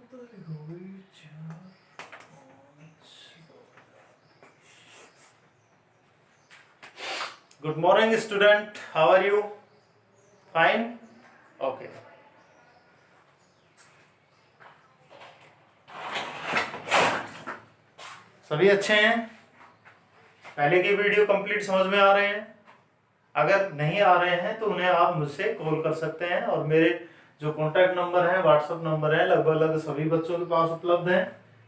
Good morning, student. How are you? Fine? Okay. सभी अच्छे हैं? पहले के वीडियो कंप्लीट समझ में आ रहे हैं? अगर नहीं आ रहे हैं तो उन्हें आप मुझसे कॉल कर सकते हैं और मेरे जो कॉन्टैक्ट नंबर है, व्हाट्सएप नंबर है, लगभग सभी बच्चों के पास उपलब्ध है।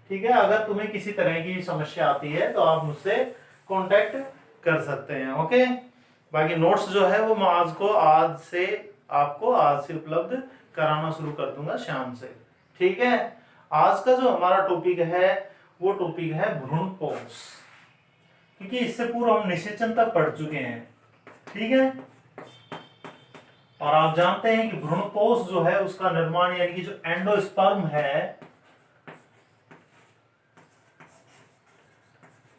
ठीक है, अगर तुम्हें किसी तरह की समस्या आती है तो आप मुझसे कॉन्टैक्ट कर सकते हैं। ओके, बाकी नोट्स जो है वो मैं आज से उपलब्ध कराना शुरू कर दूंगा शाम से। ठीक है, आज का जो हमारा टॉपिक है वो टॉपिक है भ्रूणपोष, क्योंकि इससे पूर्व हम निषेचन तक पढ़ चुके हैं। ठीक है, और आप जानते हैं कि भ्रूणपोष जो है उसका निर्माण यानी कि जो एंडोस्पर्म है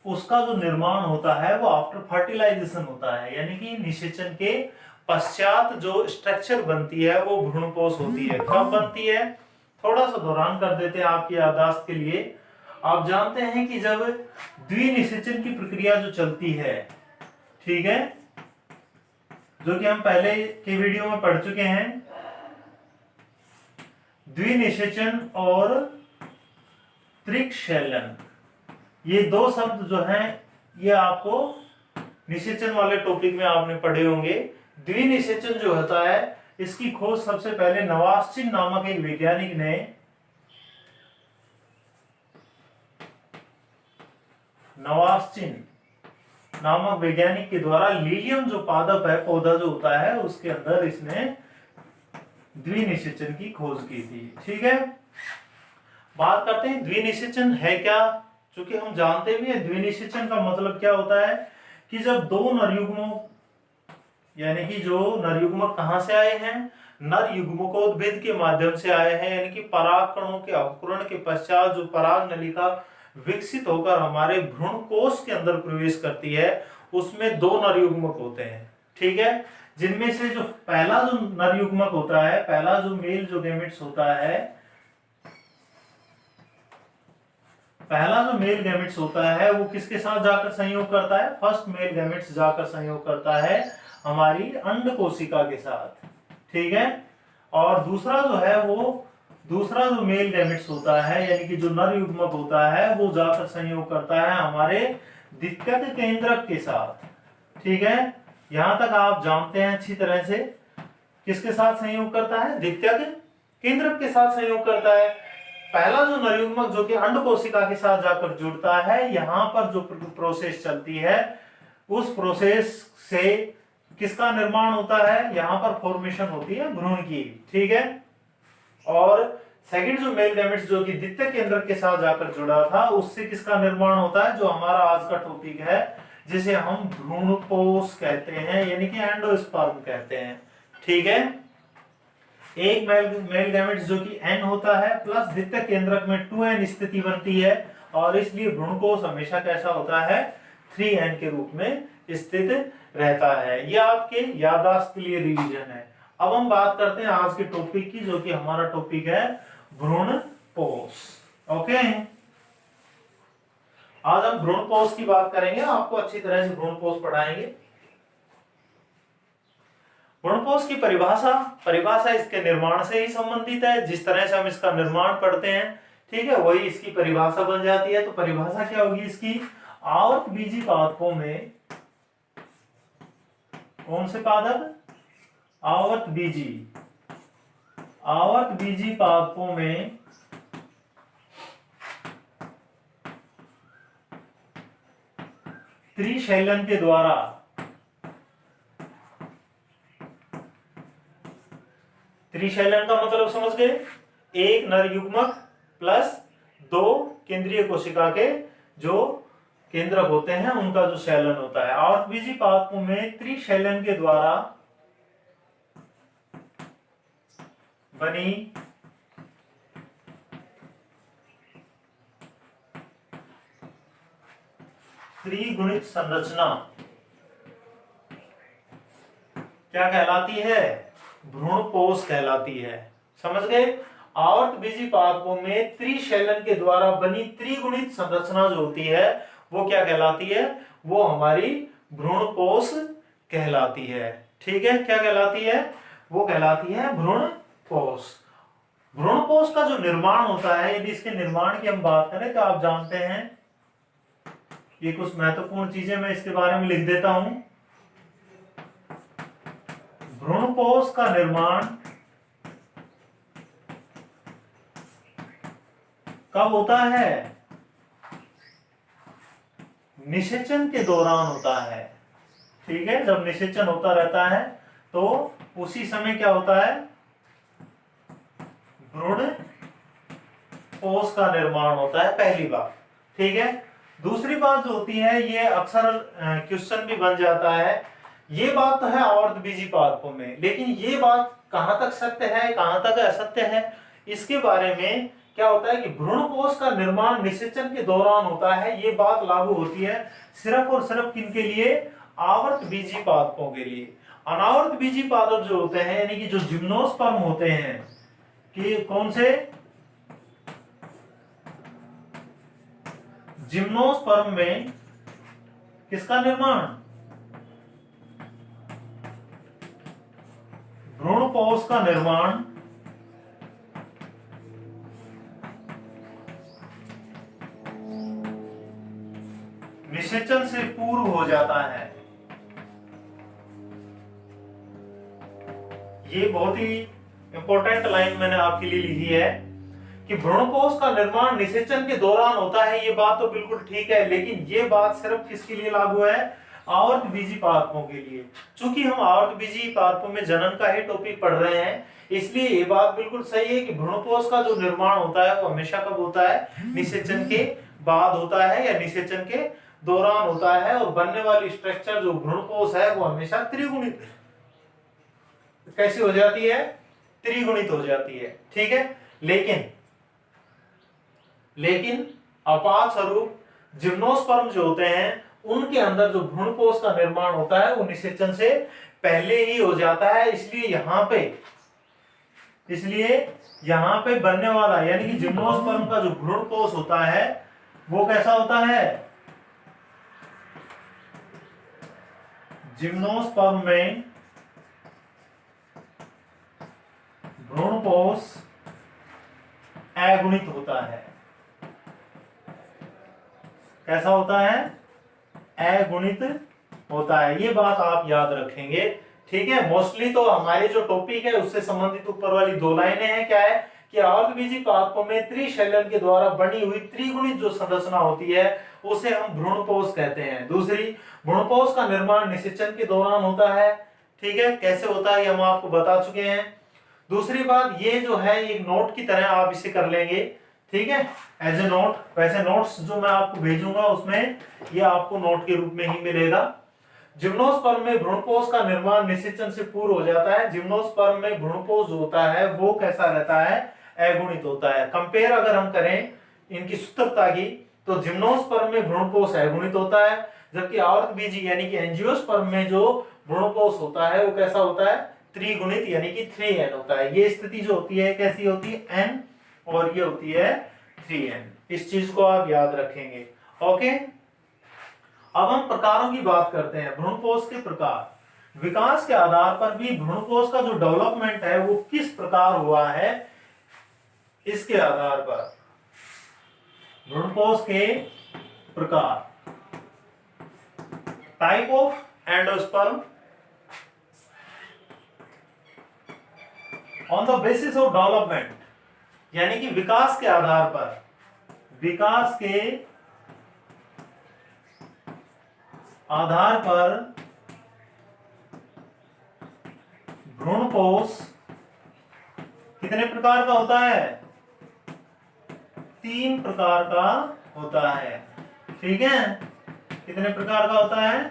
उसका जो निर्माण होता है वो आफ्टर फर्टिलाइजेशन होता है, यानी कि निषेचन के पश्चात जो स्ट्रक्चर बनती है वो भ्रूणपोष होती है। कब बनती है, थोड़ा सा दोहरान कर देते हैं आपकी याददाश्त के लिए। आप जानते हैं कि जब द्विनिषेचन की प्रक्रिया जो चलती है, ठीक है, जो कि हम पहले के वीडियो में पढ़ चुके हैं, द्विनिषेचन और त्रिकशैलन, ये दो शब्द जो हैं ये आपको निषेचन वाले टॉपिक में आपने पढ़े होंगे। द्विनिषेचन जो होता है इसकी खोज सबसे पहले नवास्चिन नामक एक वैज्ञानिक ने के द्वारा लीलियम जो पादप है, पौधा जो होता है, उसके अंदर इसने द्विनिषेचन की खोज की थी। ठीक है, बात करते हैं द्विनिषेचन है क्या। चूंकि हम जानते भी हैं द्विनिषेचन का मतलब क्या होता है कि जब दो नरयुग्मों, यानी कि जो नरयुग्मक कहां से आए हैं, नर युग्मकोद्भिद के माध्यम से आए हैं, यानी कि पराग कणों के अंकुरण के पश्चात जो पराग नलिका विकसित होकर हमारे भ्रूणकोश के अंदर प्रवेश करती है, उसमें दो नरयुग्मक होते हैं। ठीक है, जिनमें से जो पहला जो नरयुग्मक होता है, पहला जो मेल जो गैमेट्स होता है, वो किसके साथ जाकर संयोग करता है, फर्स्ट मेल गैमेट्स जाकर संयोग करता है हमारी अंड कोशिका के साथ। ठीक है, और दूसरा जो मेल गैमेट्स होता है, यानी कि जो नर युग्मक होता है, वो जाकर संयोग करता है हमारे द्वितीयक केंद्रक के साथ। ठीक है, यहां तक आप जानते हैं अच्छी तरह से। किसके साथ संयोग करता है, द्वितीयक केंद्रक के साथ संयोग करता है। पहला जो नरयुग्मक जो कि अंड कोशिका के साथ जाकर जुड़ता है, यहां पर जो प्रोसेस चलती है, उस प्रोसेस से किसका निर्माण होता है, यहां पर फॉर्मेशन होती है भ्रूण की। ठीक है, और सेकंड जो मेल गैमेट्स जो कि द्वितीय केंद्रक के साथ जाकर जुड़ा था, उससे किसका निर्माण होता है, जो हमारा आज का टॉपिक है, जिसे हम भ्रूणपोष कहते हैं, यानी कि एंडोस्पर्म कहते हैं। ठीक है, एक मेल गैमेट्स जो कि n होता है प्लस द्वितीय केंद्रक में 2n स्थिति बनती है, और इसलिए भ्रूणकोश हमेशा कैसा होता है, 3n के रूप में स्थित रहता है। यह आपके याददाश्त के लिए रिवीजन है। अब हम बात करते हैं आज के टॉपिक की, जो कि हमारा टॉपिक है भ्रूणपोष। ओके, आज हम भ्रूणपोष की बात करेंगे, आपको अच्छी तरह से भ्रूणपोष पढ़ाएंगे। भ्रूणपोष की परिभाषा इसके निर्माण से ही संबंधित है। जिस तरह से हम इसका निर्माण पढ़ते हैं, ठीक है, वही इसकी परिभाषा बन जाती है। तो परिभाषा क्या होगी इसकी, आवर्तबीजी पादपों में, कौन से पादप, आवर्तबीजी पादपों में त्रिशैलन के द्वारा त्रिशैलन का मतलब समझ गए, एक नर युग्मक प्लस दो केंद्रीय कोशिका के जो केंद्रक होते हैं, उनका जो शैलन होता है। आवर्तबीजी पादपों में त्रिशैलन के द्वारा बनी त्रिगुणित संरचना क्या कहलाती है, भ्रूणपोष कहलाती है। समझ गए। आवर्तबीजी पादपों में त्रिशैलन के द्वारा बनी त्रिगुणित संरचना जो होती है वो क्या कहलाती है? वो हमारी भ्रूणपोष कहलाती है। ठीक है, क्या कहलाती है? वो कहलाती है भ्रूणपोष। भ्रूणपोष का जो निर्माण होता है, यदि इसके निर्माण की हम बात करें तो आप जानते हैं ये कुछ महत्वपूर्ण चीजें मैं इसके बारे में लिख देता हूं। भ्रूणपोष का निर्माण कब होता है? निषेचन के दौरान होता है। ठीक है, जब निषेचन होता रहता है तो उसी समय क्या होता है? भ्रूणपोष का निर्माण होता है, पहली बात। ठीक है, दूसरी बात जो होती है, ये अक्सर क्वेश्चन भी बन जाता है, ये बात तो है आवर्तबीजी पादपों में, लेकिन ये बात कहां तक सत्य है, कहां तक असत्य है, इसके बारे में क्या होता है कि भ्रूणपोष का निर्माण निषेचन के दौरान होता है, ये बात लागू होती है सिर्फ और सिर्फ किनके लिए? आवर्तबीजी पादपों के लिए। अनावर्तबीजी पादप जो होते हैं, यानी कि जो जिम्नोस्पर्म होते हैं, कि कौन से? जिम्नोस्पर्म में किसका निर्माण? भ्रूणपोष का निर्माण निषेचन से पूर्व हो जाता है। ये बहुत ही इंपॉर्टेंट लाइन मैंने आपके लिए लिखी है कि भ्रूणपोष का निर्माण निषेचन के दौरान होता है। ये बात तो बिल्कुल ठीक है, लेकिन ये बात सिर्फ किसके लिए लागू है? आवर्तबीजी पादपों के लिए। चूंकि हम आवर्तबीजी पादपों में जनन का ही टॉपिक पढ़ रहे हैं, इसलिए ये बात बिल्कुल सही है कि भ्रूणपोष का जो निर्माण होता है वो हमेशा कब होता है? निषेचन के बाद होता है या निषेचन के दौरान होता है। और बनने वाली स्ट्रक्चर जो भ्रूणपोष है वो हमेशा त्रिगुणित कैसी हो जाती है? त्रिगुणित हो जाती है। ठीक है, लेकिन अपात स्वरूप जिम्नोस्पर्म जो होते हैं उनके अंदर जो भ्रूणपोष का निर्माण होता है वो निषेचन से पहले ही हो जाता है। इसलिए यहां पे बनने वाला, यानी कि जिम्नोस्पर्म का जो भ्रूणपोष होता है वो कैसा होता है? जिम्नोस्पर्म में भ्रूणपोष अगुणित होता है। कैसा होता है? अगुणित होता है। ये बात आप याद रखेंगे। ठीक है, मोस्टली तो हमारे जो टॉपिक है उससे संबंधित ऊपर वाली दो लाइनें हैं, क्या है कि आवर्तबीजी पादपों में त्रिशैलन के द्वारा बनी हुई त्रिगुणित जो संरचना होती है उसे हम भ्रूणपोष कहते हैं। दूसरी, भ्रूणपोष का निर्माण निषेचन के दौरान होता है। ठीक है, कैसे होता है ये हम आपको बता चुके हैं। दूसरी बात, ये जो है एक नोट की तरह आप इसे कर लेंगे। ठीक है, एज ए नोट। वैसे नोट्स जो मैं आपको भेजूंगा उसमें ये आपको नोट के रूप में ही मिलेगा। जिम्नोस्पर्म में भ्रूणपोष का निर्माण निषेचन से पूर्व हो जाता है। जिम्नोस्पर्म में भ्रूणपोष जो होता है वो कैसा रहता है? अगुणित होता है। कंपेयर अगर हम करें इनकी सूत्रता की तो जिम्नोस्पर्म में भ्रूणपोष अगुणित होता है, जबकि आवर्तबीजी यानी कि एंजियोस्पर्म में जो भ्रूणपोष होता है वो कैसा होता है? त्रिगुणित यानी कि 3n होता है। ये स्थिति जो होती है कैसी होती है? n, और ये होती है 3n। इस चीज को आप याद रखेंगे। ओके, अब हम प्रकारों की बात करते हैं। भ्रूणपोष के प्रकार। विकास के आधार पर भी भ्रूणपोष का जो डेवलपमेंट है वो किस प्रकार हुआ है, इसके आधार पर भ्रूणपोष के प्रकार। Type of endosperm on the basis of development, यानी कि विकास के आधार पर, विकास के आधार पर भ्रूणपोष कितने प्रकार का होता है? 3 प्रकार का होता है। ठीक है, कितने प्रकार का होता है?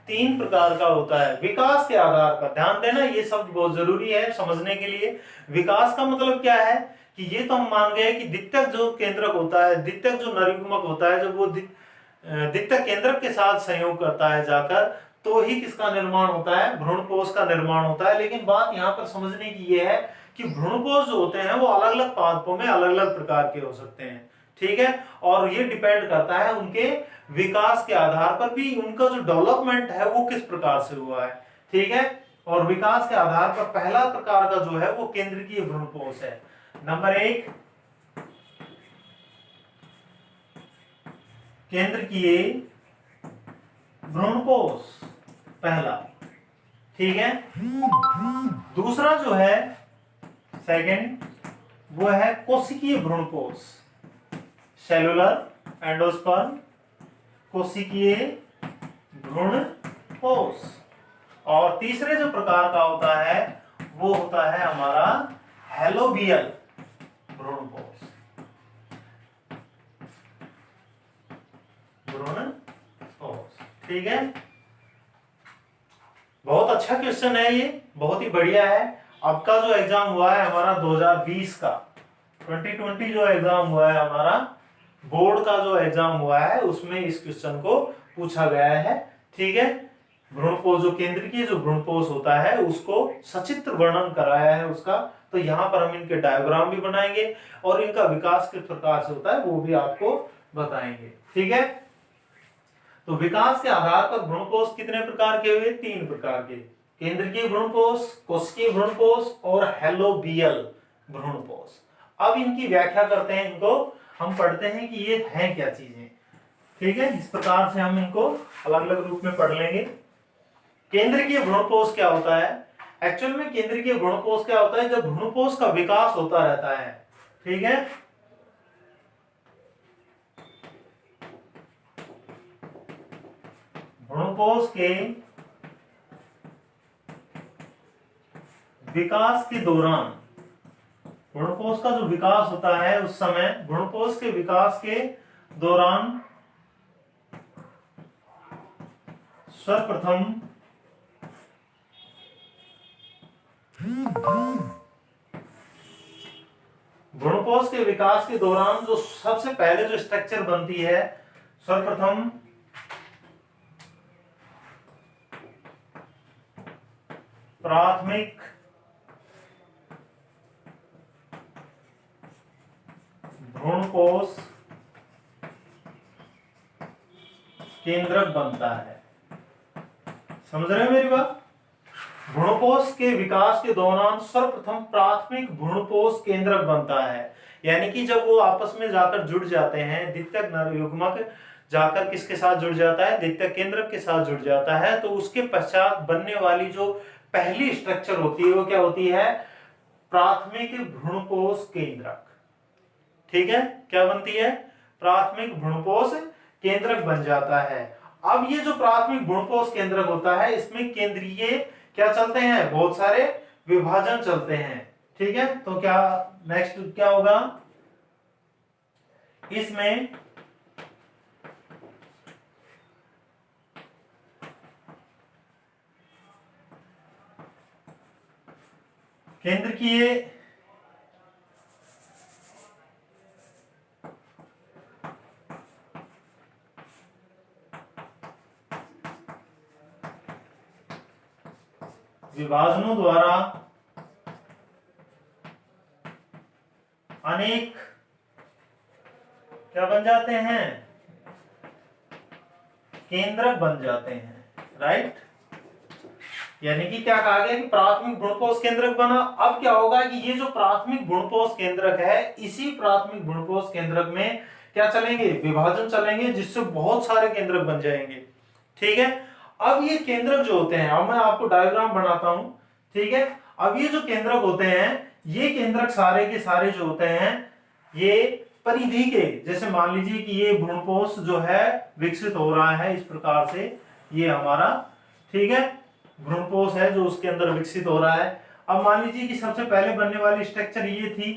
3 प्रकार का होता है। विकास के आधार पर, ध्यान देना ये शब्द बहुत जरूरी है समझने के लिए। विकास का मतलब क्या है कि ये तो हम मान गए कि द्वितीयक जो केंद्रक होता है, द्वितीयक जो नरयुग्मक होता है, जब वो द्वितीयक केंद्रक के साथ संयोग करता है जाकर, तो ही किसका निर्माण होता है? भ्रूणपोष का निर्माण होता है। लेकिन बात यहाँ पर समझने की ये है कि भ्रूणपोष जो होते हैं वो अलग अलग पादपों में अलग अलग प्रकार के हो सकते हैं, ठीक है। और ये डिपेंड करता है उनके विकास के आधार पर भी, उनका जो डेवलपमेंट है वो किस प्रकार से हुआ है, ठीक है। और विकास के आधार पर पहला प्रकार का जो है वो केंद्रकीय भ्रूणपोष है। नंबर 1 केंद्रकीय भ्रूणपोष, पहला, ठीक है। दूसरा जो है सेकंड, वो है कोशिकीय भ्रूणपोष, सेलुलर एंडोस्पर्म कोशिकीय भ्रूणपोष। और तीसरे जो प्रकार का होता है वो होता है हमारा हेलोबियल भ्रूणपोष, ठीक है। बहुत अच्छा क्वेश्चन है ये, बहुत ही बढ़िया है। अब का जो एग्जाम हुआ है हमारा 2020 का, 2020 जो एग्जाम हुआ है हमारा, बोर्ड का जो एग्जाम हुआ है उसमें इस क्वेश्चन को पूछा गया है, ठीक है। भ्रूणपोष, जो केंद्रकीय जो भ्रूणपोष होता है उसको सचित्र वर्णन कराया है उसका। तो यहाँ पर हम इनके डायग्राम भी बनाएंगे और इनका विकास किस प्रकार से होता है वो भी आपको बताएंगे, ठीक है। तो विकास के आधार पर भ्रूणपोष कितने प्रकार के हुए? 3 प्रकार के, केंद्रकीय भ्रूणपोष, कोशिकीय भ्रूणपोष और हेलोबियल भ्रूणपोष। अब इनकी व्याख्या करते हैं, इनको हम पढ़ते हैं कि ये हैं क्या चीजें, ठीक है। इस प्रकार से हम इनको अलग अलग रूप में पढ़ लेंगे। केंद्रकीय भ्रूणपोष क्या होता है? एक्चुअल में केंद्रकीय भ्रूणपोष क्या होता है? जब भ्रूणपोष का विकास होता रहता है, ठीक है, भ्रूणपोष के विकास के दौरान, भ्रूणपोष का जो विकास होता है उस समय, भ्रूणपोष के विकास के दौरान सर्वप्रथम भ्रूणपोष के विकास के दौरान जो सबसे पहले जो स्ट्रक्चर बनती है, सर्वप्रथम प्राथमिक भ्रूणपोष केंद्रक बनता है। समझ रहे हो मेरी बात? भ्रूणपोष के विकास के दौरान सर्वप्रथम प्राथमिक भ्रूणपोष केंद्रक बनता है, यानी कि जब वो आपस में जाकर जुड़ जाते हैं, द्वितीयक नर युग्मक जाकर किसके साथ जुड़ जाता है? द्वितीयक केंद्रक के साथ जुड़ जाता है। तो उसके पश्चात बनने वाली जो पहली स्ट्रक्चर होती है वो क्या होती है? प्राथमिक भ्रूणपोष केंद्रक, ठीक है। क्या बनती है? प्राथमिक भ्रूणपोष केंद्रक बन जाता है। अब ये जो प्राथमिक भ्रूणपोष केंद्रक होता है इसमें केंद्रीय क्या चलते हैं? बहुत सारे विभाजन चलते हैं, ठीक है। तो क्या नेक्स्ट क्या होगा इसमें? केंद्रकीय विभाजनों द्वारा अनेक क्या बन जाते हैं? केंद्रक बन जाते हैं, राइट। यानी कि क्या कहा गया कि प्राथमिक भ्रूणपोष केंद्रक बना। अब क्या होगा कि ये जो प्राथमिक भ्रूणपोष केंद्रक है, इसी प्राथमिक भ्रूणपोष केंद्रक में क्या चलेंगे? विभाजन चलेंगे, जिससे बहुत सारे केंद्रक बन जाएंगे, ठीक है। अब ये केंद्रक जो होते हैं, अब मैं आपको डायग्राम बनाता हूं, ठीक है। अब ये जो केंद्रक होते हैं, ये केंद्रक सारे के सारे जो होते हैं ये परिधि के, जैसे मान लीजिए कि ये भ्रूणपोष जो है विकसित हो रहा है इस प्रकार से, ये हमारा, ठीक है, भ्रूणपोष है जो उसके अंदर विकसित हो रहा है। अब मान लीजिए कि सबसे पहले बनने वाली स्ट्रक्चर ये थी,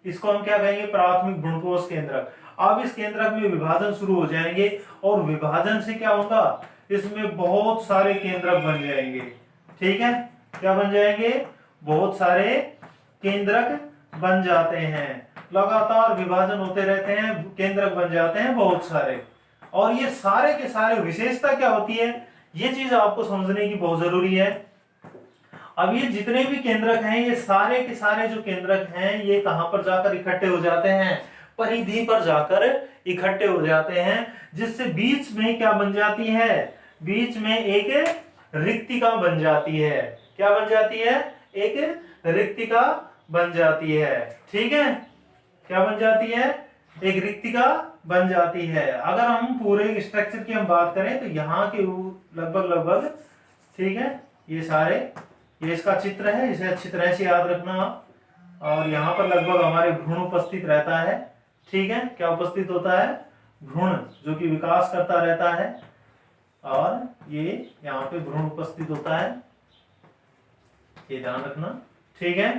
इसको हम क्या कहेंगे? प्राथमिक भ्रूणपोष केंद्रक। अब इस केंद्रक में विभाजन शुरू हो जाएंगे और विभाजन से क्या होगा? इसमें बहुत सारे केंद्रक बन जाएंगे, ठीक है। क्या बन जाएंगे? बहुत सारे केंद्रक बन जाते हैं, लगातार विभाजन होते रहते हैं, केंद्रक बन जाते हैं बहुत सारे। और ये सारे के सारे विशेषता क्या होती है, ये चीज आपको समझने की बहुत जरूरी है। अब ये जितने भी केंद्रक हैं, ये सारे के सारे जो केंद्रक हैं, ये कहां पर जाकर इकट्ठे हो जाते हैं? परिधि पर जाकर इकट्ठे हो जाते हैं, जिससे बीच में क्या बन जाती है? बीच में एक रिक्तिका बन जाती है। क्या बन जाती है? एक रिक्तिका बन जाती है। ठीक है, क्या बन जाती है? एक रिक्तिका बन जाती है। अगर हम पूरे स्ट्रक्चर की हम बात करें तो यहाँ के लगभग लगभग, ठीक है, ये सारे, ये इसका चित्र है, इसे अच्छी तरह से याद रखना आप। और यहाँ पर लगभग हमारे भ्रूण उपस्थित रहता है। ठीक है, क्या उपस्थित होता है? भ्रूण, जो कि विकास करता रहता है, और ये यहाँ पे भ्रूण उपस्थित होता है, ये ध्यान रखना। ठीक है,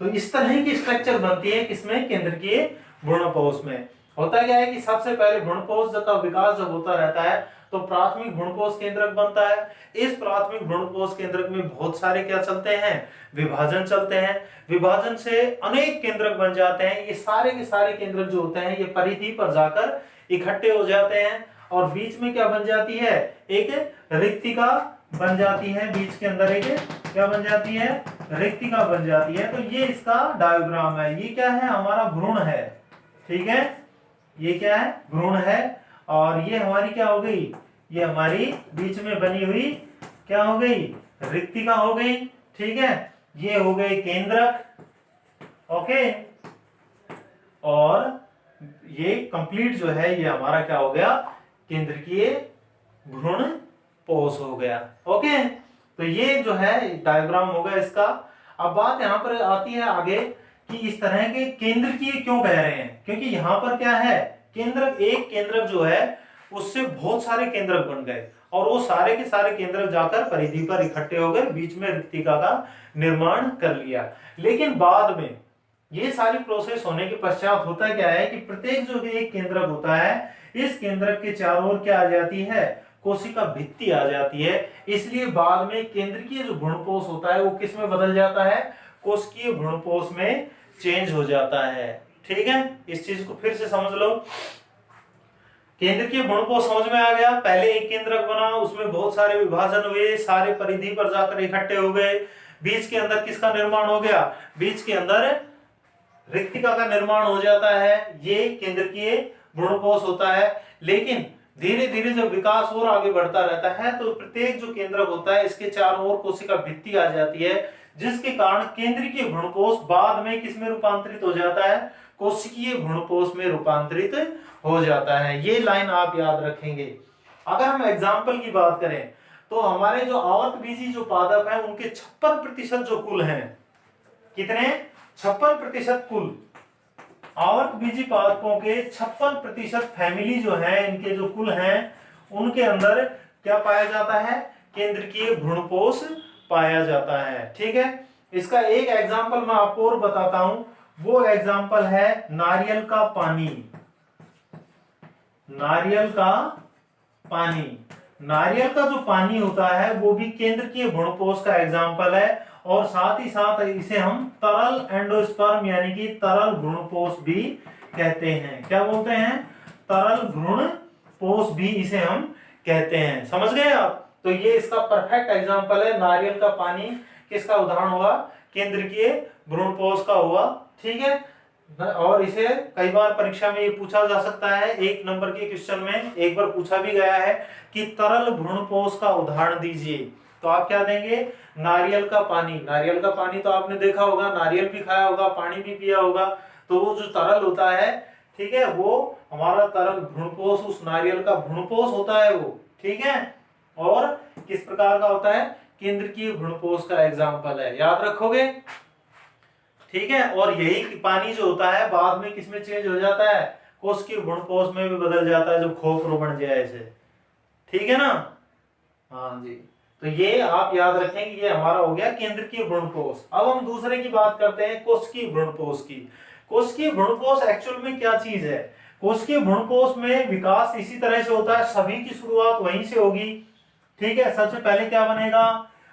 तो इस तरह की स्ट्रक्चर बनती है किसमें? केंद्रकीय भ्रूणपोष में। होता क्या है कि सबसे पहले भ्रूणपोष का विकास जब होता रहता है तो प्राथमिक भ्रूणपोष केंद्रक बनता है। इस प्राथमिक भ्रूणपोष केंद्रक में बहुत सारे क्या चलते हैं? विभाजन चलते हैं। विभाजन से अनेक केंद्रक बन जाते हैं। ये सारे के सारे केंद्रक जो होते हैं, ये परिधि पर जाकर इकट्ठे हो जाते हैं, और बीच में क्या बन जाती है? एक रिक्तिका बन जाती है। बीच के अंदर एक क्या बन जाती है? रिक्तिका बन जाती है। तो ये इसका डायग्राम है। ये क्या है? हमारा भ्रूण है। ठीक है, ये क्या है? भ्रूण है। और ये हमारी क्या हो गई? ये हमारी बीच में बनी हुई क्या हो गई? रिक्तिका हो गई। ठीक है, ये हो गए केंद्रक। ओके, और ये कंप्लीट जो है, ये हमारा क्या हो गया? केंद्रकीय भ्रूणपोष हो गया। ओके, तो ये जो है डायग्राम होगा इसका। अब बात यहाँ पर आती है आगे कि इस तरह के केंद्रकीय क्यों कह रहे हैं? क्योंकि यहाँ पर क्या है? केंद्रक, एक केंद्रक जो है उससे बहुत सारे केंद्रक बन गए, और वो सारे के सारे केंद्रक जाकर परिधि पर इकट्ठे हो गए, बीच में रिक्तिका का निर्माण कर लिया। लेकिन बाद में ये सारी प्रोसेस होने के पश्चात होता क्या है कि प्रत्येक जो एक केंद्रक होता है, इस केंद्रक के चारों ओर क्या आ जाती है? कोशिका भित्ति आ जाती है। इसलिए बाद में केंद्रकीय जो भ्रूणपोष होता है वो किस में बदल जाता है? कोशिकीय भ्रूणपोष में चेंज हो जाता है। ठीक है, इस चीज को फिर से समझ लो। केंद्रकीय भ्रूणपोष समझ में आ गया। पहले एक केंद्रक बना, उसमें बहुत सारे विभाजन हुए, सारे परिधि पर जाकर इकट्ठे हो गए। बीच के अंदर किसका निर्माण हो गया? बीच के अंदर रिक्तिका का निर्माण हो जाता है। ये केंद्रकीय भ्रूणपोष होता है। लेकिन धीरे धीरे जब विकास और आगे बढ़ता रहता है तो प्रत्येक जो केंद्रक होता है, इसके चारों ओर कोशिका भित्ति आ जाती है, जिसके कारण केंद्रीय भ्रूणपोष बाद में किस में रूपांतरित हो जाता है? कोशिकीय भ्रूणपोष में रूपांतरित हो जाता है। ये लाइन आप याद रखेंगे। अगर हम एग्जाम्पल की बात करें तो हमारे जो आवर्तबीजी जो पादप हैं, उनके 56% जो कुल हैं, कितने? 56% कुल आवर्तबीजी पादपों के 56% फैमिली जो है, इनके जो कुल हैं, उनके अंदर क्या पाया जाता है? केंद्रकीय भ्रूणपोष पाया जाता है। ठीक है, इसका एक एग्जाम्पल मैं आपको और बताता हूं। वो एग्जाम्पल है नारियल का पानी। नारियल का पानी, नारियल का जो पानी होता है वो भी केंद्रकीय भ्रूणपोष का एग्जाम्पल है, और साथ ही साथ इसे हम तरल एंडोस्पर्म यानी कि तरल भ्रूणपोष भी कहते हैं। क्या बोलते हैं? तरल भ्रूणपोष भी इसे हम कहते हैं। समझ गए आप? तो ये इसका परफेक्ट एग्जांपल है। नारियल का पानी किसका उदाहरण हुआ? केंद्रकीय भ्रूणपोष का हुआ। ठीक है, और इसे कई बार परीक्षा में ये पूछा जा सकता है। 1 नंबर के क्वेश्चन में एक बार पूछा भी गया है कि तरल भ्रूणपोष का उदाहरण दीजिए, तो आप क्या देंगे? नारियल का पानी। नारियल का पानी तो आपने देखा होगा, नारियल भी खाया होगा, पानी भी पिया होगा। तो वो जो तरल होता है, ठीक है, वो हमारा तरल भ्रूणपोष, उस नारियल का भ्रूणपोष होता है वो। ठीक है, और किस प्रकार का होता है? केंद्रकीय भ्रूणपोष का एग्जाम्पल है, याद रखोगे। ठीक है, और यही पानी जो होता है बाद में किसमें चेंज हो जाता है? कोशिकीय भ्रूणपोष में भी बदल जाता है, जब खोपड़ी बन जाए ऐसे। ठीक है ना? हाँ जी, तो ये आप याद रखें कि ये हमारा हो गया केंद्रकीय भ्रूणपोष। अब हम दूसरे की बात करते हैं, कोशिकीय भ्रूणपोष की। कोशिकीय भ्रूणपोष एक्चुअल में क्या चीज है? कोशिकीय भ्रूणपोष में विकास इसी तरह से होता है, सभी की शुरुआत वहीं से होगी। ठीक है, सबसे पहले क्या बनेगा?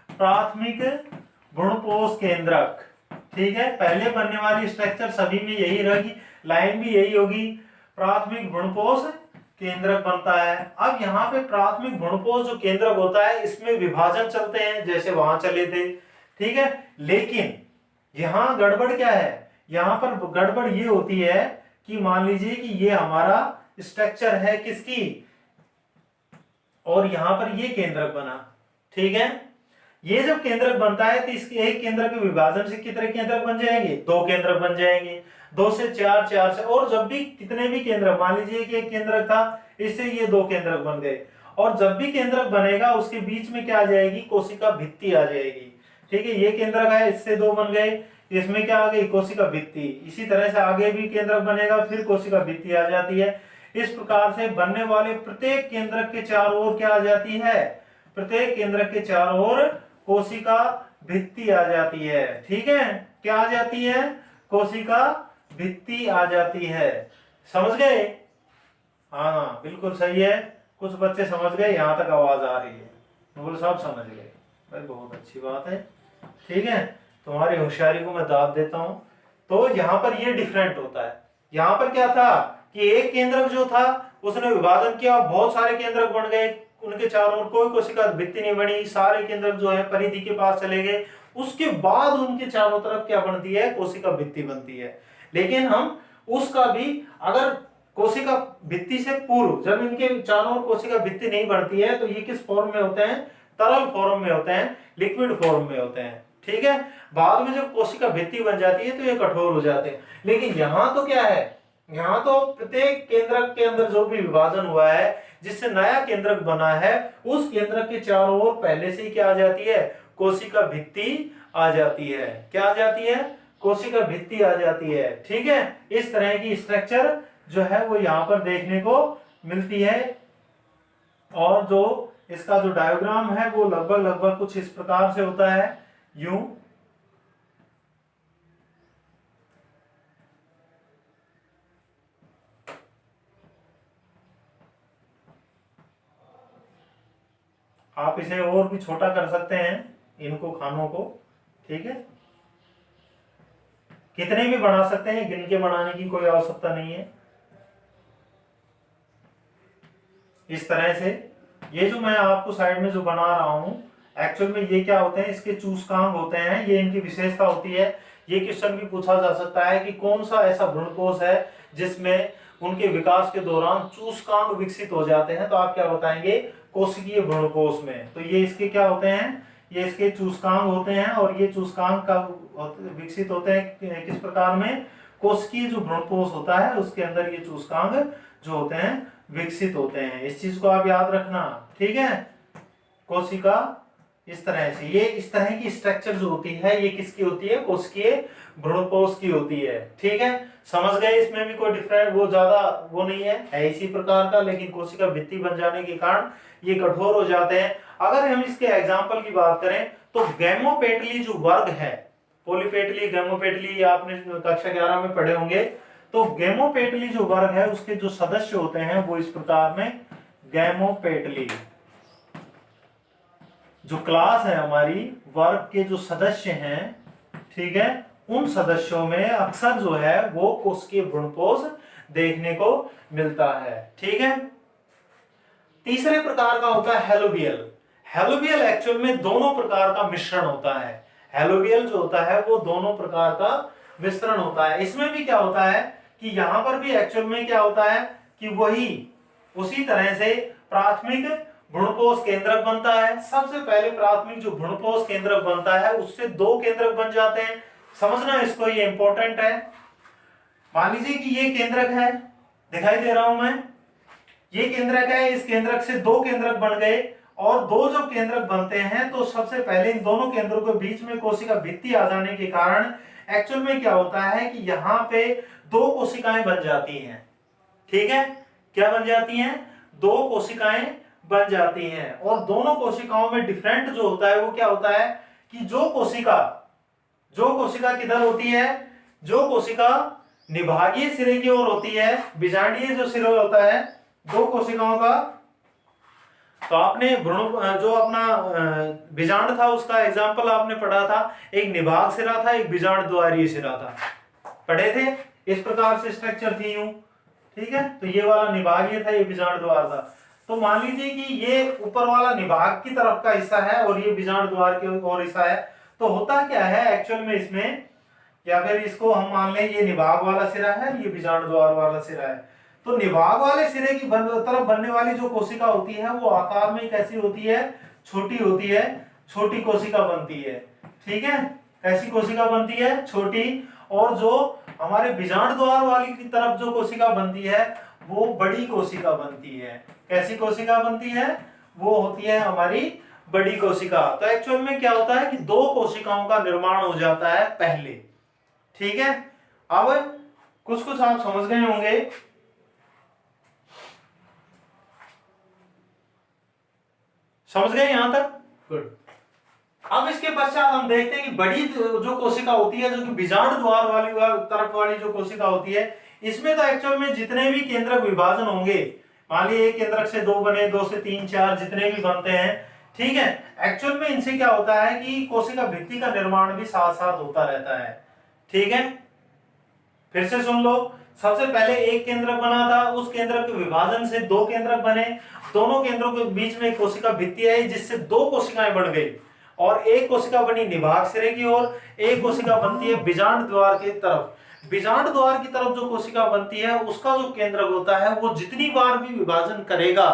प्राथमिक भ्रूणपोष केंद्रक। ठीक है, पहले बनने वाली स्ट्रक्चर सभी में यही रहेगी, लाइन भी यही होगी। प्राथमिक भ्रूणपोष केंद्रक बनता है। अब यहाँ पे प्राथमिक भ्रूणपोष जो केंद्रक होता है, इसमें विभाजन चलते हैं, जैसे वहां चले थे। ठीक है। लेकिन यहां गड़बड़ क्या है, यहां पर गड़बड़ ये होती है कि मान लीजिए कि ये हमारा स्ट्रक्चर है किसकी, और यहां पर ये केंद्रक बना, ठीक है। ये जब केंद्रक बनता है तो इसके एक केंद्रक के विभाजन से कितने केंद्रक बन जाएंगे, 2 केंद्रक बन जाएंगे, 2 से 4, 4 से, और जब भी कितने भी केंद्रक, मान लीजिए कि एक केंद्रक था, इससे ये 2 केंद्रक बन गए, और जब भी केंद्रक बनेगा उसके बीच में क्या आ जाएगी, कोशिका भित्ति आ जाएगी, ठीक है। ये केंद्रक है, इससे 2 बन गए, इसमें क्या आ गई, कोशिका भित्ति। इसी तरह से आगे भी केंद्रक बनेगा, फिर कोशिका भित्ति आ जाती है। इस प्रकार से बनने वाले प्रत्येक केंद्रक के चारों ओर क्या आ जाती है, प्रत्येक केंद्रक के चारों ओर कोशिका भित्ति आ जाती है, ठीक है। क्या आ जाती है, कोशिका भित्ति आ जाती है। समझ गए? हाँ बिल्कुल सही है, कुछ बच्चे समझ गए, यहां तक आवाज आ रही है, बोलो सब समझ गए भाई, बहुत अच्छी बात है, ठीक है। तुम्हारी होशियारी को मैं दाद देता हूं। तो यहाँ पर ये डिफरेंट होता है, यहाँ पर क्या था कि एक केंद्रक जो था उसने विभाजन किया, बहुत सारे केंद्रक बन गए, उनके चारों ओर कोई कोशिका भित्ति नहीं बनी, सारे केंद्रक जो है परिधि के पास चले गए, उसके बाद उनके चारों तरफ क्या बनती है, कोशिका भित्ति बनती है। लेकिन हम उसका भी, अगर कोशिका भित्ति से पूर्व जब इनके चारों ओर कोशिका भित्ति नहीं बनती है तो ये किस फॉर्म में होते हैं, तरल फॉर्म में होते हैं, लिक्विड फॉर्म में होते हैं, ठीक है। बाद में जब कोशिका भित्ति बन जाती है तो ये कठोर हो जाते हैं। लेकिन यहाँ तो क्या है, यहाँ तो प्रत्येक केंद्रक के अंदर जो भी विभाजन हुआ है, जिससे नया केंद्रक बना है, उस केंद्रक के चारों ओर पहले से ही क्या आ जाती है, कोशिका भित्ति आ जाती है। क्या आ जाती है, कोशिका भित्ति आ जाती है, ठीक है। इस तरह की स्ट्रक्चर जो है वो यहाँ पर देखने को मिलती है। और जो इसका जो डायग्राम है वो लगभग कुछ इस प्रकार से होता है, यूं। आप इसे और भी छोटा कर सकते हैं, इनको खानों को, ठीक है, कितने भी बना सकते हैं, गिन के बनाने की कोई आवश्यकता नहीं है। इस तरह से ये जो मैं आपको साइड में जो बना रहा हूं, एक्चुअल में ये क्या होते हैं, इसके चूसकांग होते हैं, ये इनकी विशेषता होती है। ये क्वेश्चन भी पूछा जा सकता है कि कौन सा ऐसा भ्रूणकोश है जिसमें उनके विकास के दौरान चूसकांग विकसित हो जाते हैं, तो आप क्या बताएंगे, कोशिकीय भ्रूणकोश में। तो ये इसके क्या होते हैं, ये इसके चूसकांग होते हैं, और ये चूसकांग का विकसित होते हैं किस प्रकार में, कोशिकीय जो भ्रूणकोश होता है उसके अंदर ये चूसकांग जो होते हैं विकसित होते हैं। इस चीज को आप याद रखना, ठीक है। कोशिका इस तरह से, ये इस तरह की स्ट्रक्चर जो होती है ये किसकी होती है, कोशिकीय भ्रूणकोश की होती है, ठीक है। समझ गए? इसमें भी कोई डिफरेंट वो ज्यादा वो नहीं है इसी प्रकार का, लेकिन कोशिका भित्ति बन जाने के कारण ये कठोर हो जाते हैं। अगर हम इसके एग्जाम्पल की बात करें तो गैमोपेटली जो वर्ग है, पॉलीपेटली, गैमोपेटली, आपने कक्षा 11 में पढ़े होंगे। तो गैमोपेटली जो वर्ग है उसके जो सदस्य होते हैं वो इस प्रकार में, गैमोपेटली जो क्लास है हमारी, वर्ग के जो सदस्य हैं, ठीक है, उन सदस्यों में अक्सर जो है वो कोशिकीय भ्रूणकोश देखने को मिलता है, ठीक है। तीसरे प्रकार का होता है हेलोबियल। हेलोबियल एक्चुअल में दोनों प्रकार का मिश्रण होता है। हेलोबियल जो होता है वो दोनों प्रकार का मिश्रण होता है। इसमें भी क्या होता है कि यहां पर भी एक्चुअल में क्या होता है कि वही उसी तरह से प्राथमिक भ्रूणकोश केंद्रक बनता है। सबसे पहले प्राथमिक जो भ्रूणकोश केंद्रक बनता है उससे 2 केंद्रक बन जाते हैं। समझना इसको, ये इंपॉर्टेंट है। मान लीजिए कि ये केंद्रक है, दिखाई दे रहा हूं मैं, ये केंद्रक है, इस केंद्रक से 2 केंद्रक बन गए, और 2 जब केंद्रक बनते हैं तो सबसे पहले इन दोनों केंद्रों के बीच में कोशिका भित्ति आ जाने के कारण एक्चुअल में क्या होता है कि यहाँ पे 2 कोशिकाएं बन जाती हैं, ठीक है। क्या बन जाती हैं? 2 कोशिकाएं बन जाती हैं, और दोनों कोशिकाओं में डिफरेंट जो होता है वो क्या होता है कि जो कोशिका किधर होती है, जो कोशिका निभागीय सिरे की ओर होती है, बीजांडीय जो सिरा होता है 2 कोशिकाओं का। तो आपने भ्रूण जो अपना बीजांड था उसका एग्जाम्पल आपने पढ़ा था, एक निभाग सिरा था, एक बीजांड द्वारीय सिरा था, पढ़े थे। इस प्रकार से स्ट्रक्चर थी यूं, ठीक है। तो ये वाला निभागीय था, ये बीजांड द्वार था। तो मान लीजिए कि ये ऊपर वाला निभाग की तरफ का हिस्सा है और ये बीजांड द्वार की ओर हिस्सा है। तो होता क्या है एक्चुअल में इसमें, या फिर इसको हम मान लें ये निभाग वाला सिरा है, ये बीजांड द्वार वाला सिरा है। तो निभाग वाले सिरे की तरफ बनने वाली जो कोशिका होती है वो आकार में कैसी होती है, छोटी होती है, छोटी कोशिका बनती है। ठीक है, कैसी कोशिका बनती है, छोटी। और जो हमारे बीजांड द्वार वाली की तरफ जो कोशिका बनती है वो बड़ी कोशिका बनती है। कैसी कोशिका बनती है, वो होती है हमारी बड़ी कोशिका। तो एक्चुअल में क्या होता है कि दो कोशिकाओं का निर्माण हो जाता है पहले। ठीक है, अब कुछ कुछ आप समझ गए होंगे। समझ गए यहां तक? गुड। अब इसके पश्चात हम देखते हैं कि बड़ी जो कोशिका होती है, जो कि बीजांड द्वार वाली तरफ वाली जो कोशिका होती है, इसमें तो एक्चुअल में जितने भी केंद्रक विभाजन होंगे, मान लीजिए एक केंद्रक से दो बने, दो से तीन, चार, जितने भी बनते हैं, ठीक है, एक्चुअल में इनसे क्या होता है कि कोशिका भित्ति का निर्माण भी साथ साथ होता रहता है। ठीक है, फिर से सुन लो। सबसे पहले एक केंद्रक बना था, उस केंद्रक के विभाजन से दो केंद्रक बने, दोनों केंद्रों के बीच में एक कोशिका भित्ति आई जिससे दो कोशिकाएं बन गई, और एक कोशिका बनी निभाग सिरे की ओर, एक कोशिका बनती है बीजांड द्वार की तरफ। बीजांड द्वार की तरफ जो कोशिका बनती है उसका जो केंद्रक होता है वो जितनी बार भी विभाजन करेगा,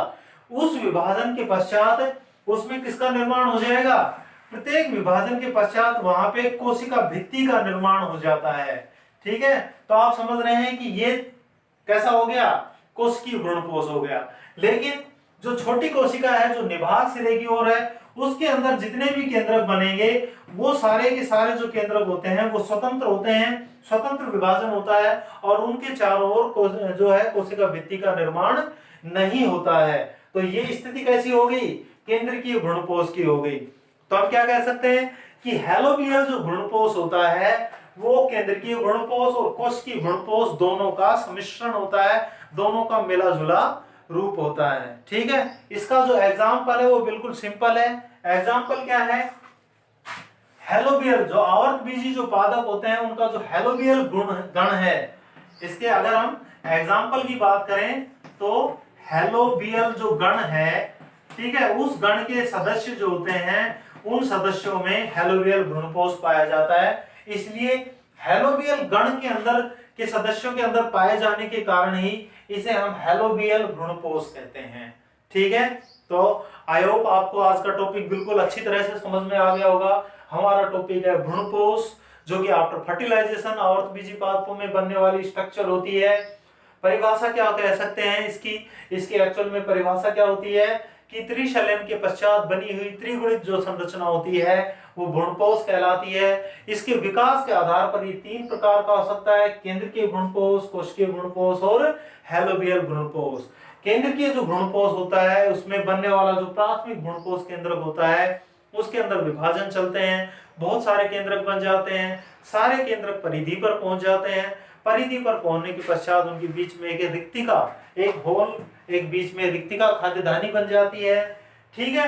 उस विभाजन के पश्चात उसमें किसका निर्माण हो जाएगा, प्रत्येक विभाजन के पश्चात वहां पे कोशिका भित्ति का निर्माण हो जाता है। ठीक है, तो आप समझ रहे हैं कि ये कैसा हो गया, कोशिकीय भ्रूणपोष हो गया। लेकिन जो छोटी कोशिका है जो निभाग सिरे की ओर है, उसके अंदर जितने भी केंद्रक बनेंगे वो सारे के सारे जो केंद्रक होते हैं वो स्वतंत्र होते हैं, स्वतंत्र विभाजन होता है, और उनके चारों ओर जो है कोशिका भित्ति का निर्माण नहीं होता है। तो ये स्थिति कैसी हो गई, केंद्रकीय भ्रूणपोष की हो गई। तो हम क्या कह सकते हैं कि हैलोबियल जो भ्रूणपोष होता है वो केंद्रकीय भ्रूणपोष और कोशिकीय भ्रूणपोष दोनों का सम्मिश्रण होता है, दोनों का मिला जुला रूप होता है। ठीक है, इसका जो एग्जाम्पल है वो बिल्कुल सिंपल है। एग्जाम्पल क्या है, हैलोबियल जो आवर्त बीजी जो पादप होते हैं उनका जो हैलोबियल गण है, इसके अगर हम एग्जाम्पल की बात करें तो हैलोबियल जो गण है, ठीक है, उस गण के सदस्य जो होते हैं उन सदस्यों में हैलोबियल भ्रूणपोष पाया जाता है। इसलिए हैलोबियल गण के अंदर के सदस्यों के अंदर पाए जाने के कारण ही इसे हम हैलोबियल भ्रूणपोष कहते हैं। ठीक है, तो आई होप आपको आज का टॉपिक बिल्कुल अच्छी तरह से समझ में आ गया होगा। हमारा टॉपिक है भ्रूणपोष, जो कि आफ्टर फर्टिलाइजेशन आवर्तबीजी पादपों में बनने वाली स्ट्रक्चर होती है। परिभाषा क्या कह सकते हैं इसकी एक्चुअल में परिभाषा क्या होती है कि त्रिशलन के पश्चात बनी हुई त्रिगुणित जो संरचना होती है वो भ्रूणपोष कहलाती है। इसके विकास के आधार पर ये तीन प्रकार का हो सकता है, केंद्रकीय भ्रूणपोष, कोशिकीय भ्रूणपोष और हैलोबियल भ्रूणपोष। केंद्रकीय जो भ्रूणपोष होता है उसमें बनने वाला जो प्राथमिक भ्रूणपोष केंद्रक होता है उसके अंदर विभाजन चलते हैं, बहुत सारे केंद्रक बन जाते हैं, सारे केंद्रक परिधि पर पहुंच जाते हैं। परिधि पर पहुंचने के पश्चात उनके बीच में एक रिक्तिका, एक होल, एक बीच में रिक्तिका खाद्यधानी बन जाती है। ठीक है,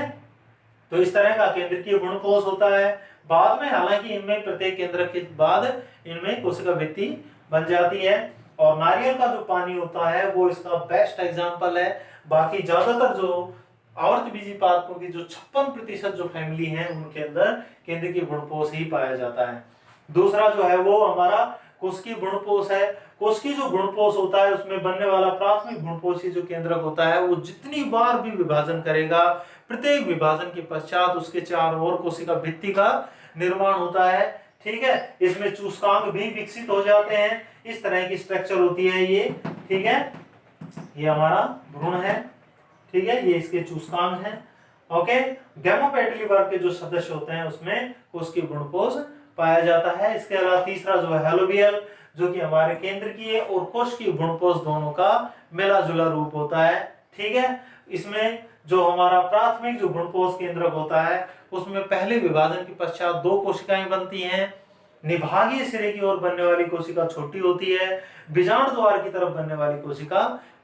तो इस तरह का केंद्रकीय भ्रूणपोष होता है। बाद में हालांकि इनमें प्रत्येक केंद्रक के बाद इनमें कोशिका भित्ति बन जाती है। और नारियल का जो पानी होता है वो इसका बेस्ट एग्जांपल है। बाकी ज्यादातर जो आवर्तबीजी पादपों की जो 56% जो फैमिली है उनके अंदर केंद्रकीय भ्रूणपोष ही पाया जाता है। दूसरा जो है वो हमारा कोशिकीय भ्रूणपोष है। कोशिकीय जो भ्रूणपोष होता है उसमें बनने वाला प्राथमिक भ्रूणपोषी जो केंद्रक होता है वो जितनी बार भी विभाजन करेगा, प्रत्येक विभाजन के पश्चात उसके चारों ओर कोशिका भित्ति का निर्माण होता है। ठीक है, इसमें चूस्कांक भी विकसित हो जाते हैं। इस तरह की स्ट्रक्चर होती है ये। ठीक है, ये हमारा भ्रूण है। ठीक है, ये इसके चूस्कांक हैं। ओके, गैमोपेटली वर्ग के जो सदस्य होते हैं उसमें कोशिकीय भ्रूणपोष पाया जाता है। इसके अलावा तीसरा जो है हैलोबियल, जो कि हमारे केंद्रकीय और कोशिकीय भ्रूणपोष दोनों का मिला जुला रूप होता है। ठीक है, इसमें जो हमारा प्राथमिक जो भ्रूणपोष केंद्रक होता है उसमें पहले विभाजन के पश्चात दो कोशिकाएं बनती हैं। निभागीय सिरे की ओर बनने वाली कोशिका छोटी होती है, बीजांड द्वार की तरफ बनने वाली कोशिका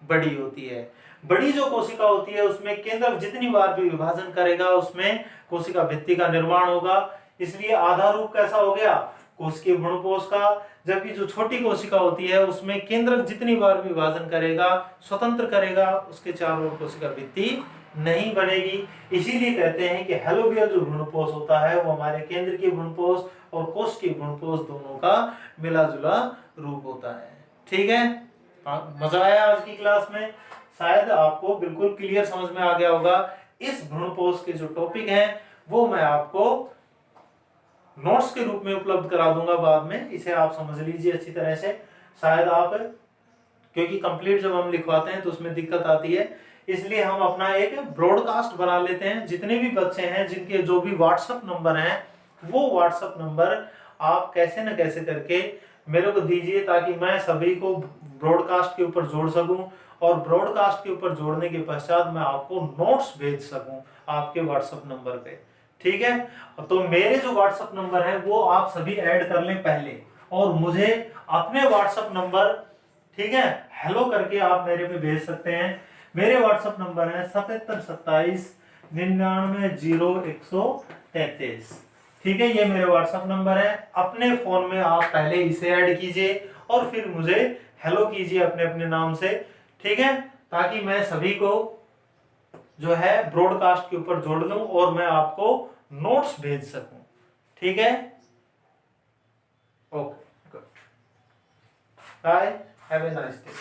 बड़ी होती है। बड़ी जो कोशिका होती है उसमें केंद्रक जितनी बार भी विभाजन करेगा उसमें कोशिका भित्ति का निर्माण होगा। इसलिए आधार रूप कैसा हो गया, कोशिकीय भ्रूणपोष का। जबकि जो छोटी कोशिका होती है उसमें केंद्रक जितनी बार भी विभाजन करेगा, स्वतंत्र करेगा, उसके चारों ओर कोशिका भित्ति नहीं बनेगी। इसीलिए कहते हैं कि हेलोबियल जो भ्रूणपोष होता है वो हमारे केंद्र की भ्रूणपोष और कोश की भ्रूणपोष दोनों का मिला जुला रूप होता है। ठीक है, मजा आया आज की क्लास में? शायद आपको बिल्कुल क्लियर समझ में आ गया होगा। इस भ्रूणपोष के जो टॉपिक हैं वो मैं आपको नोट्स के रूप में उपलब्ध करा दूंगा बाद में, इसे आप समझ लीजिए अच्छी तरह से। शायद आप, क्योंकि कंप्लीट जब हम लिखवाते हैं तो उसमें दिक्कत आती है, इसलिए हम अपना एक ब्रॉडकास्ट बना लेते हैं। जितने भी बच्चे हैं जिनके जो भी व्हाट्सएप नंबर हैं वो व्हाट्सएप नंबर आप कैसे न कैसे करके मेरे को दीजिए, ताकि मैं सभी को ब्रॉडकास्ट के ऊपर जोड़ सकूं और ब्रॉडकास्ट के ऊपर जोड़ने के पश्चात मैं आपको नोट्स भेज सकूं आपके व्हाट्सएप नंबर पे। ठीक है, तो मेरे जो व्हाट्सएप नंबर है वो आप सभी ऐड कर लें पहले, और मुझे अपने व्हाट्सएप नंबर, ठीक है, हेलो करके आप मेरे पे भेज सकते हैं। मेरे व्हाट्सएप नंबर है 7727990133। ठीक है, ये मेरे व्हाट्सएप नंबर है। अपने फोन में आप पहले इसे ऐड कीजिए और फिर मुझे हेलो कीजिए अपने अपने नाम से। ठीक है, ताकि मैं सभी को जो है ब्रॉडकास्ट के ऊपर जोड़ लूं और मैं आपको नोट्स भेज सकूं। ठीक है, okay, good, bye, have a nice day.